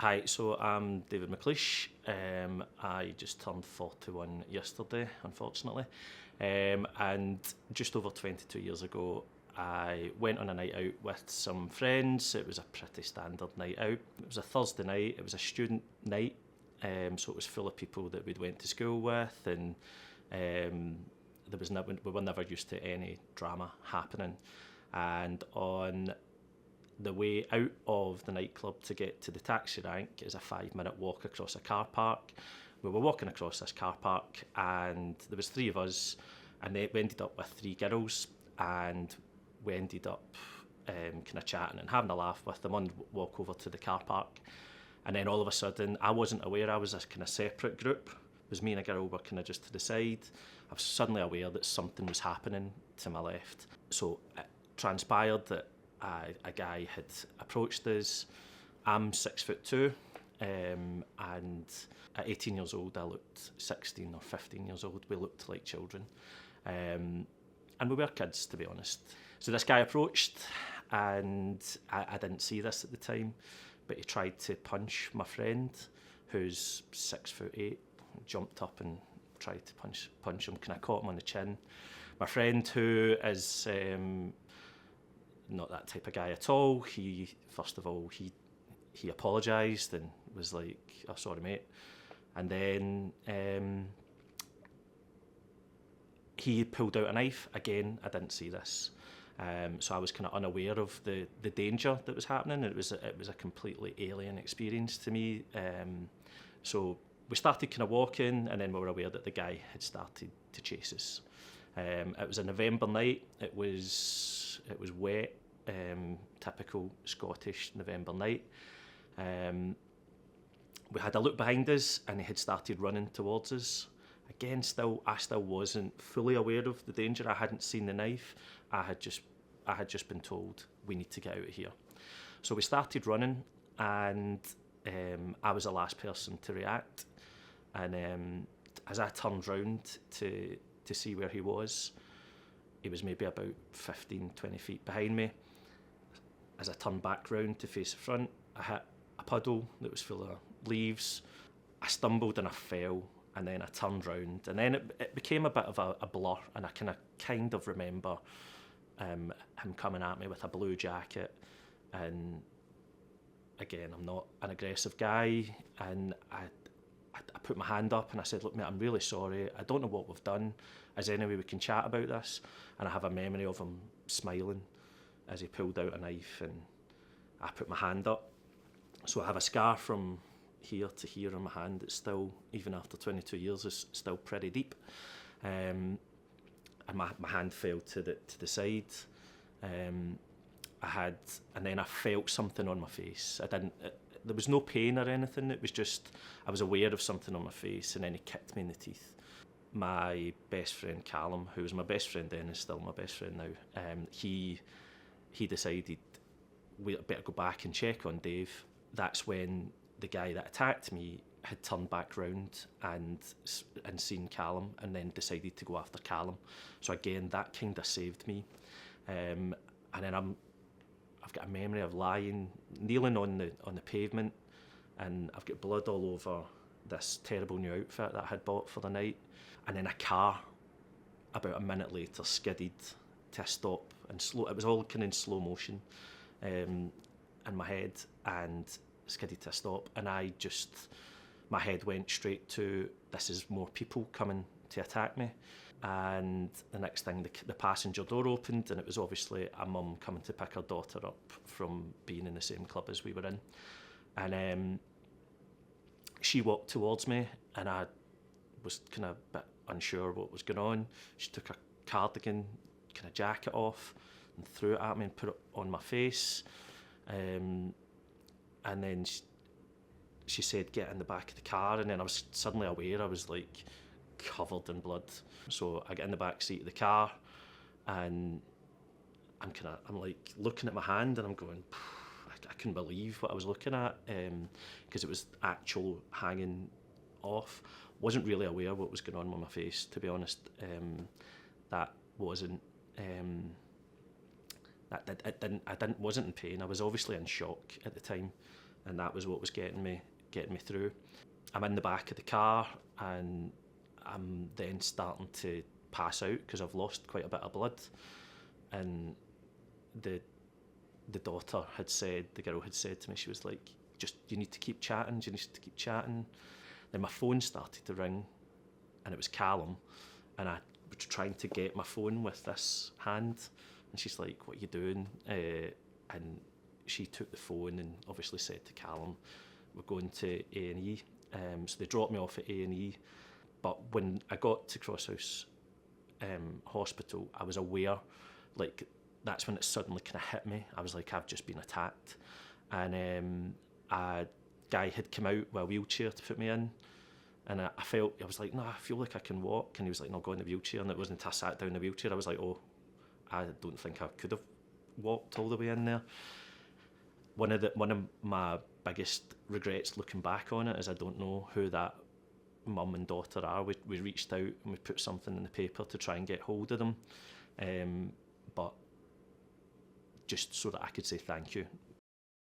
Hi, so I'm David McLeish. I just turned 41 yesterday, unfortunately. And just over 22 years ago, I went on a night out with some friends. It was a pretty standard night out. It was a Thursday night, it was a student night, so it was full of people that we'd went to school with, and we were never used to any drama happening. And on the way out of the nightclub to get to the taxi rank is a 5-minute walk across a car park. We were walking across this car park and there was three of us, and we ended up with three girls, and we ended up kind of chatting and having a laugh with them on the walk over to the car park. And then all of a sudden, I wasn't aware I was a kind of separate group. It was me and a girl were kind of just to the side. I was suddenly aware that something was happening to my left. So it transpired that a guy had approached us. I'm 6'2", and at 18 years old I looked 16 or 15 years old. We looked like children, and we were kids, to be honest. So this guy approached, and I didn't see this at the time, but he tried to punch my friend, who's 6'8", jumped up and tried to punch him. Kind of caught him on the chin. My friend, who is not that type of guy at all, he apologised and was like, "Oh, sorry, mate." And then he pulled out a knife. Again, I didn't see this, so I was kind of unaware of the danger that was happening. It was a completely alien experience to me. So we started kind of walking, and then we were aware that the guy had started to chase us. It was a November night. It was wet, typical Scottish November night. We had a look behind us, and he had started running towards us. Again, I still wasn't fully aware of the danger. I hadn't seen the knife. I had just been told, we need to get out of here. So we started running, and I was the last person to react. And as I turned round to see where he was maybe about 15, 20 feet behind me. As I turned back round to face the front, I hit a puddle that was full of leaves. I stumbled and I fell, and then I turned round, and then it became a bit of a blur, and I kind of remember him coming at me with a blue jacket. And again, I'm not an aggressive guy, and I put my hand up and I said, "Look, mate, I'm really sorry. I don't know what we've done. Is there any way we can chat about this?" And I have a memory of him smiling as he pulled out a knife, and I put my hand up. So I have a scar from here to here on my hand. It's still, even after 22 years, is still pretty deep. And my hand fell to the side. And then I felt something on my face. There was no pain or anything. It was just, I was aware of something on my face, and then he kicked me in the teeth. My best friend Callum, who was my best friend then, is still my best friend now. He decided we better go back and check on Dave. That's when the guy that attacked me had turned back round and seen Callum, and then decided to go after Callum. So again, that kind of saved me. And then I've got a memory of kneeling on the pavement, and I've got blood all over this terrible new outfit that I had bought for the night. And then a car, about a minute later, skidded to a stop, and it was all kind of in slow motion in my head, and skidded to a stop. And my head went straight to, this is more people coming to attack me. And the next thing, the passenger door opened, and it was obviously a mum coming to pick her daughter up from being in the same club as we were in. And she walked towards me, and I was kind of a bit unsure what was going on. She took her cardigan kind of jacket off and threw it at me and put it on my face. And then she said, "Get in the back of the car." And then I was suddenly aware I was like covered in blood. So I get in the back seat of the car, and I'm like looking at my hand, and I'm going, I couldn't believe what I was looking at, because it was actual hanging off. Wasn't really aware what was going on with my face, to be honest. That wasn't. I wasn't in pain. I was obviously in shock at the time. and that was what was getting me through. I'm in the back of the car, and I'm then starting to pass out because I've lost quite a bit of blood, and the daughter had said, the girl had said to me, she was like, just, you need to keep chatting, you need to keep chatting. Then my phone started to ring, and it was Callum, and I was trying to get my phone with this hand, and she's like, what are you doing? And she took the phone and obviously said to Callum, we're going to A&E. So they dropped me off at A&E, but when I got to Crosshouse Hospital, I was aware, like, that's when it suddenly kind of hit me. I was like, I've just been attacked. And a guy had come out with a wheelchair to put me in, and I was like, no, I feel like I can walk. And he was like, no, go in the wheelchair. And it wasn't until I sat down in the wheelchair, I was like, oh, I don't think I could have walked all the way in there. One of my biggest regrets looking back on it is I don't know who that mum and daughter are. We reached out and we put something in the paper to try and get hold of them, but just so that I could say thank you